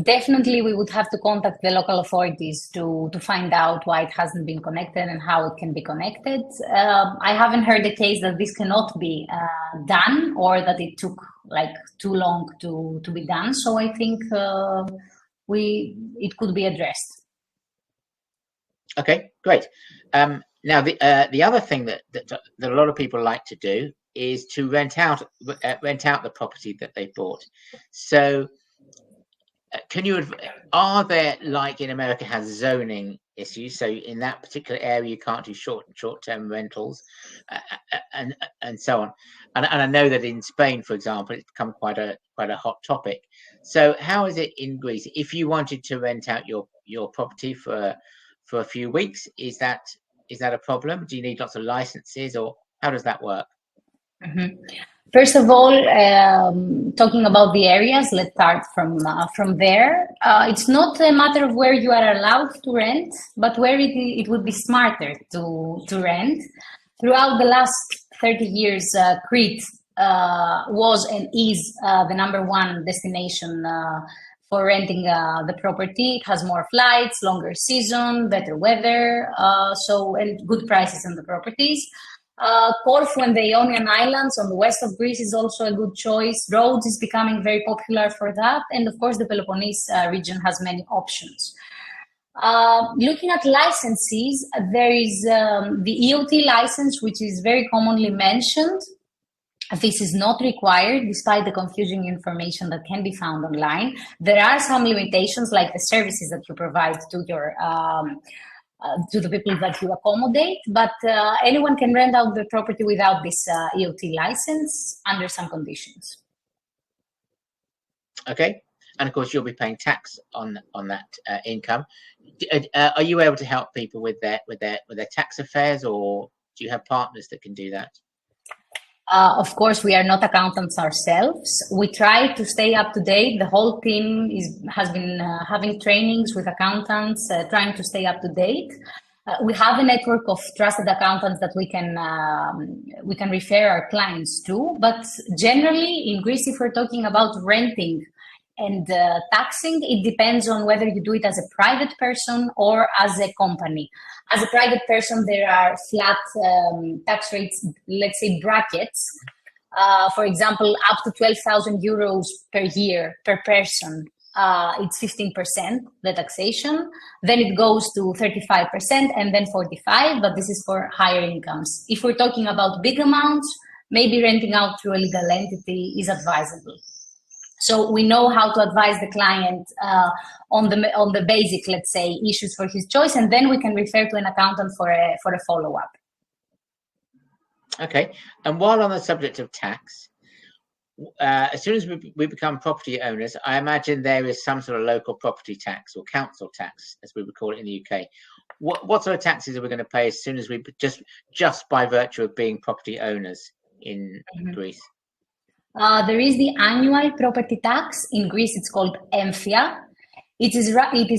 Definitely, we would have to contact the local authorities to find out why it hasn't been connected and how it can be connected. I haven't heard a case that this cannot be done, or that it took like too long to be done. So I think it could be addressed. Okay, great. Now the other thing that a lot of people like to do is to rent out the property that they bought. So are there, like in America has zoning issues, so in that particular area you can't do short-term rentals and so on, and I know that in Spain, for example, it's become quite a hot topic. So how is it in Greece? If you wanted to rent out your property for a few weeks, is that a problem? Do you need lots of licenses, or how does that work? First of all, talking about the areas, let's start from there. It's not a matter of where you are allowed to rent, but where it would be smarter to rent. Throughout the last 30 years, Crete was and is the #1 destination for renting the property. It has more flights, longer season, better weather, and good prices on the properties. Corfu and the Ionian Islands on the west of Greece is also a good choice. Rhodes is becoming very popular for that. And of course, the Peloponnese region has many options. Looking at licenses, there is the EOT license, which is very commonly mentioned. This is not required, despite the confusing information that can be found online. There are some limitations, like the services that you provide to your to the people that you accommodate, but anyone can rent out the property without this EOT license under some conditions. Okay, and of course you'll be paying tax on that income. Are you able to help people with their tax affairs, or do you have partners that can do that? Of course, we are not accountants ourselves. We try to stay up to date. The whole team has been having trainings with accountants, trying to stay up to date. We have a network of trusted accountants that we can refer our clients to. But generally, in Greece, if we're talking about renting and taxing, it depends on whether you do it as a private person or as a company. As a private person, there are flat tax rates, let's say brackets. For example, up to 12,000 euros per year per person. It's 15%, the taxation. Then it goes to 35% and then 45%, but this is for higher incomes. If we're talking about big amounts, maybe renting out through a legal entity is advisable. So we know how to advise the client on the basic, let's say, issues for his choice, and then we can refer to an accountant for a follow-up. Okay, and while on the subject of tax, as soon as we become property owners, I imagine there is some sort of local property tax or council tax, as we would call it in the UK. What sort of taxes are we going to pay as soon as we just by virtue of being property owners in Greece? There is the annual property tax. In Greece, it's called emphia. It is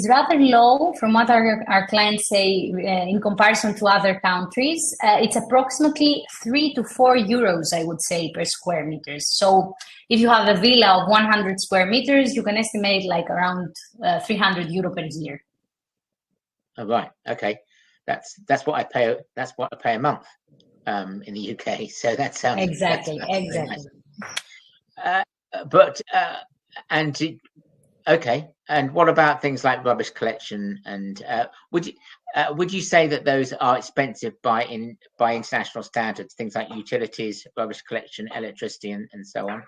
rather low from what our clients say in comparison to other countries. It's approximately 3 to 4 euros, I would say, per square meters. So if you have a villa of 100 square meters, you can estimate like around 300 euro per year. Oh, right. Okay. That's what I pay. That's what I pay a month in the UK. So that sounds exactly. Nice. Okay. And what about things like rubbish collection? And would you say that those are expensive by international standards? Things like utilities, rubbish collection, electricity, and so on.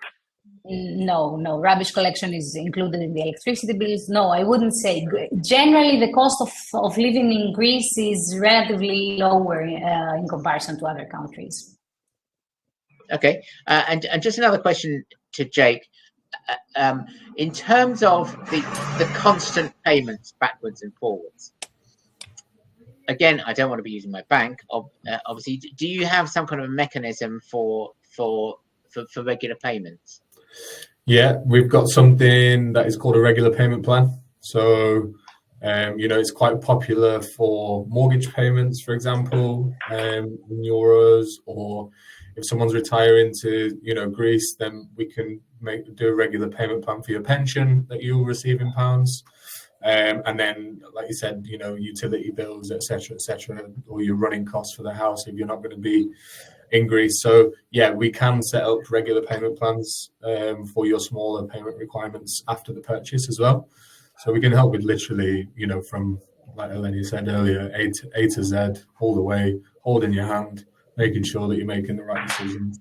No, rubbish collection is included in the electricity bills. No, I wouldn't say. Generally, the cost of living in Greece is relatively lower in comparison to other countries. Okay, and just another question to Jake. In terms of the constant payments backwards and forwards, again, I don't want to be using my bank. Obviously, do you have some kind of a mechanism for regular payments? Yeah, we've got something that is called a regular payment plan. So, it's quite popular for mortgage payments, for example, in euros, or if someone's retiring to, Greece, then we can do a regular payment plan for your pension that you'll receive in pounds. And then, like you said, utility bills, etc., or your running costs for the house if you're not going to be in Greece. So yeah, we can set up regular payment plans for your smaller payment requirements after the purchase as well. So we can help with literally, from, like Eleni said earlier, A to Z, all the way, holding your hand, making sure that you're making the right decisions.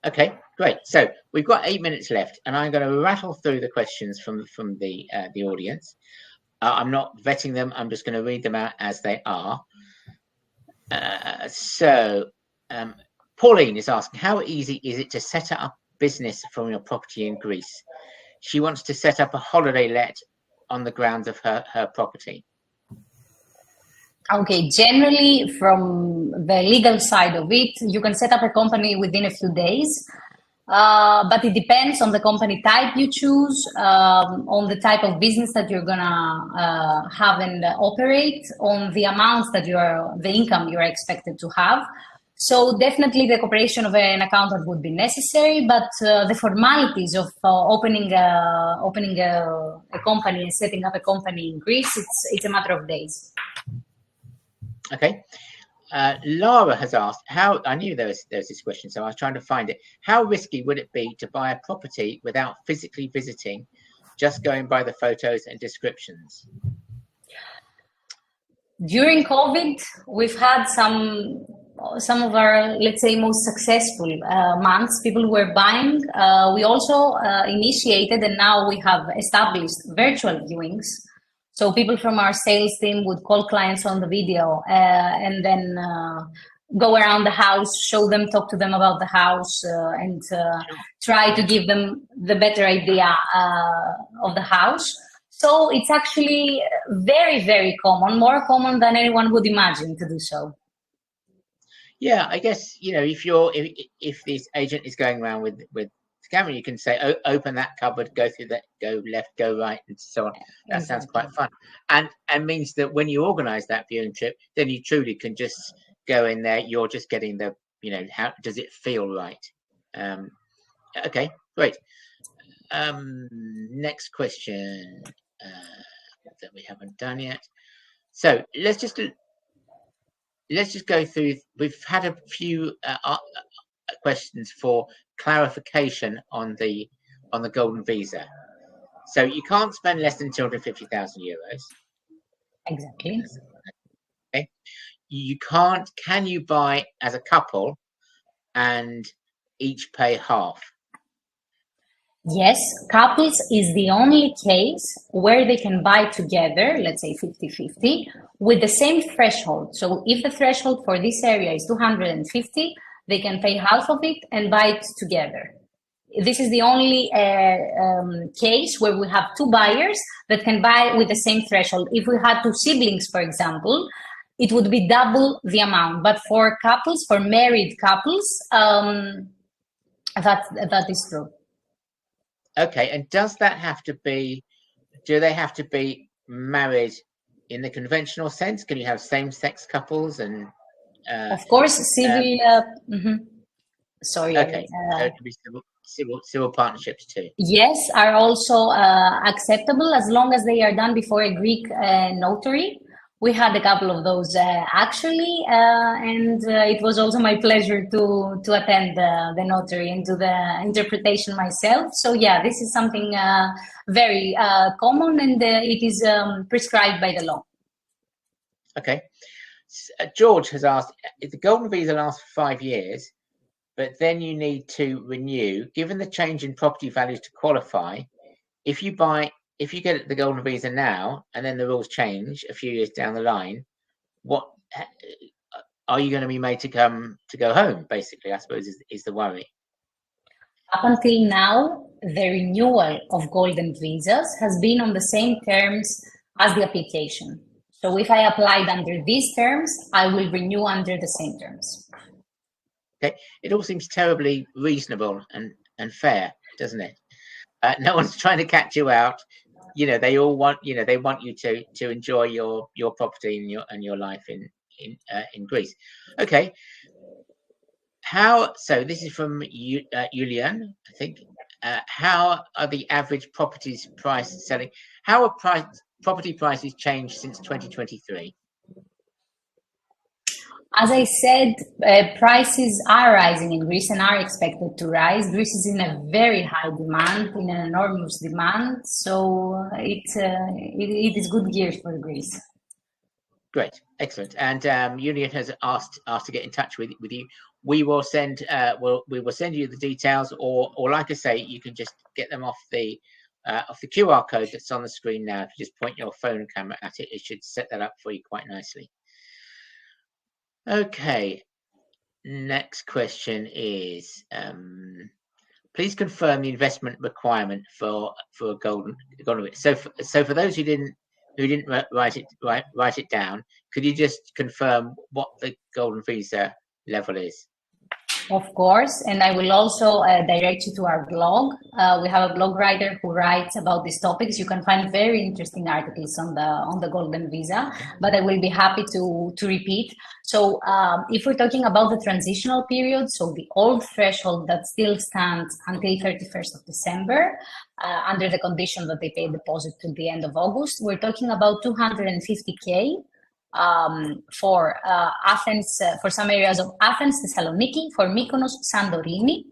Okay, great. So we've got 8 minutes left, and I'm going to rattle through the questions from the audience. I'm not vetting them. I'm just going to read them out as they are. So Pauline is asking, how easy is it to set up business from your property in Greece? She wants to set up a holiday let on the grounds of her property. Okay, generally from the legal side of it, you can set up a company within a few days, but it depends on the company type you choose, on the type of business that you're gonna have and operate, on the amounts that the income you're expected to have. So definitely the cooperation of an accountant would be necessary, but the formalities of opening a company and setting up a company in Greece, it's a matter of days. Okay. Lara has asked, I knew there was this question, so I was trying to find it. How risky would it be to buy a property without physically visiting, just going by the photos and descriptions? During COVID, we've had some of our, let's say, most successful months. People were buying. We also initiated, and now we have established virtual viewings. So people from our sales team would call clients on the video and then go around the house, show them, talk to them about the house, and try to give them the better idea of the house. So it's actually very, very common, more common than anyone would imagine to do so. Yeah, I guess, if this agent is going around with the camera, you can say, open that cupboard, go through that, go left, go right, and so on. That sounds quite fun. And means that when you organize that viewing trip, then you truly can just go in there. You're just getting the, how does it feel right? Okay, great. Next question that we haven't done yet. So let's just go through. We've had a few questions for clarification on the golden visa. So you can't spend less than 250,000 euros. Exactly. Okay. You can't. Can you buy as a couple and each pay half? Yes, couples is the only case where they can buy together, let's say 50-50, with the same threshold. So if the threshold for this area is 250, they can pay half of it and buy it together. This is the only case where we have two buyers that can buy with the same threshold. If we had two siblings, for example, it would be double the amount. But for couples, for married couples, that is true. Okay, and does that have to be do they have to be married in the conventional sense? Can you have same-sex couples and? Of course, civil. Sorry. Okay, so it could be civil partnerships too. Yes, are also acceptable as long as they are done before a Greek notary. We had a couple of those actually, and it was also my pleasure to attend the notary and do the interpretation myself. So yeah, this is something very common, and it is prescribed by the law. Okay. George has asked, if the golden visa lasts for 5 years, but then you need to renew, given the change in property values to qualify, if you get the golden visa now and then the rules change a few years down the line, what are you going to be made to go home? Basically, I suppose is the worry. Up until now, the renewal of golden visas has been on the same terms as the application. So if I applied under these terms, I will renew under the same terms. Okay, it all seems terribly reasonable and fair, doesn't it? No one's trying to catch you out. They all want they want you to enjoy your property and your life in Greece. Okay. So this is from Julian, I think. How are the average properties price selling? How are property prices changed since 2023? As I said, prices are rising in Greece and are expected to rise. Greece is in a very high demand, in an enormous demand. So it is good years for Greece. Great, excellent. And Julian has asked to get in touch with you. We will send you the details, or like I say, you can just get them off the QR code that's on the screen now. If you just point your phone camera at it, it should set that up for you quite nicely. Okay, next question is, please confirm the investment requirement for a golden visa. So for those who didn't write it down, could you just confirm what the golden visa level is? Of course, and I will also direct you to our blog. We have a blog writer who writes about these topics. You can find very interesting articles on the golden visa, but I will be happy to repeat. So if we're talking about the transitional period, so the old threshold that still stands until 31st of December, under the condition that they pay a deposit till the end of August, we're talking about 250K. For Athens, for some areas of Athens, Thessaloniki, for Mykonos, Santorini.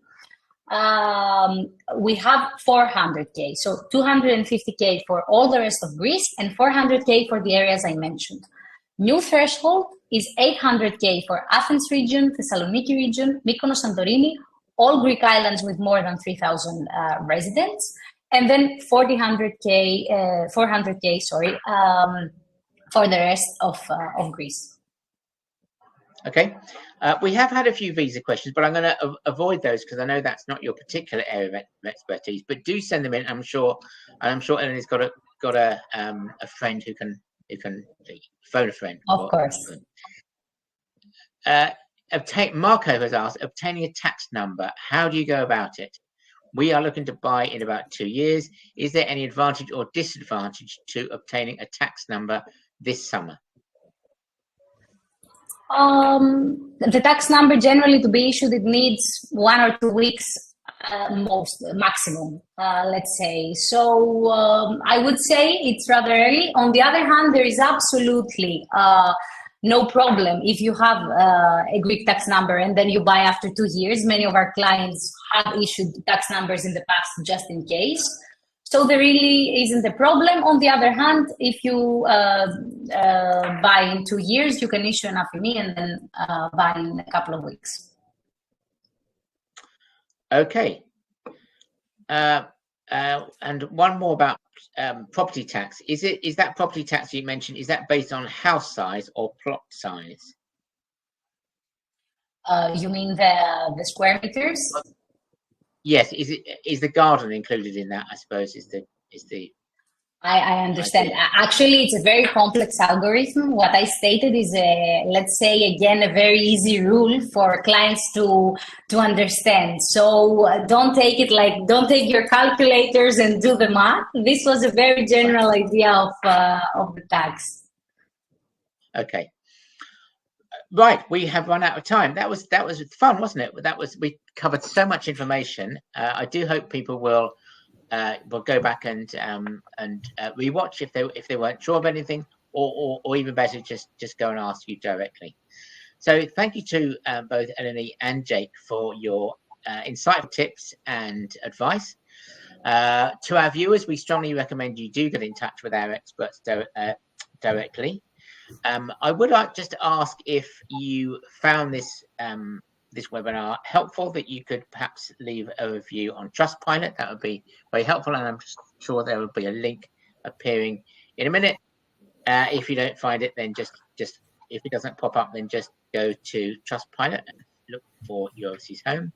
We have 400K, so 250K for all the rest of Greece and 400K for the areas I mentioned. New threshold is 800K for Athens region, Thessaloniki region, Mykonos, Santorini, all Greek islands with more than 3,000 residents, and then 400K, sorry, for the rest of Greece. Okay, we have had a few visa questions, but I'm going to avoid those because I know that's not your particular area of expertise. But do send them in. I'm sure Eleanor's got a friend who can phone a friend. Of course. Marco has asked, obtaining a tax number. How do you go about it? We are looking to buy in about 2 years. Is there any advantage or disadvantage to obtaining a tax number this summer? The tax number generally to be issued, it needs 1 or 2 weeks maximum, let's say. So I would say it's rather early. On the other hand, there is absolutely no problem if you have a Greek tax number and then you buy after 2 years. Many of our clients have issued tax numbers in the past just in case. So there really isn't a problem. On the other hand, if you buy in 2 years, you can issue an affidavit and then buy in a couple of weeks. Okay. And one more about property tax. Is that property tax you mentioned, is that based on house size or plot size? You mean the square meters? Yes. Is the garden included in that? I suppose is the. I understand. Actually, it's a very complex algorithm. What I stated is let's say again, a very easy rule for clients to understand. So don't take your calculators and do the math. This was a very general idea of the tax. Okay. Right, we have run out of time. That was fun, wasn't it? We covered so much information. I do hope people will go back and rewatch if they weren't sure of anything, or even better, just go and ask you directly. So thank you to both Eleni and Jake for your insightful tips and advice. To our viewers, we strongly recommend you do get in touch with our experts directly. I would like just to ask if you found this this webinar helpful, that you could perhaps leave a review on Trustpilot. That would be very helpful, and I'm sure there will be a link appearing in a minute. If you don't find it, then just if it doesn't pop up, then just go to Trustpilot and look for Your Overseas Home.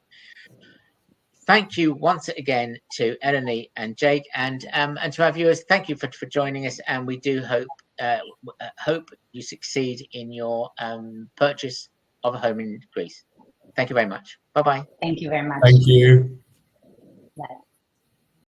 Thank you once again to Eleni and Jake, and to our viewers, thank you for joining us, and we do hope you succeed in your purchase of a home in Greece. Thank you very much. Bye-bye. Thank you very much. Thank you. Bye.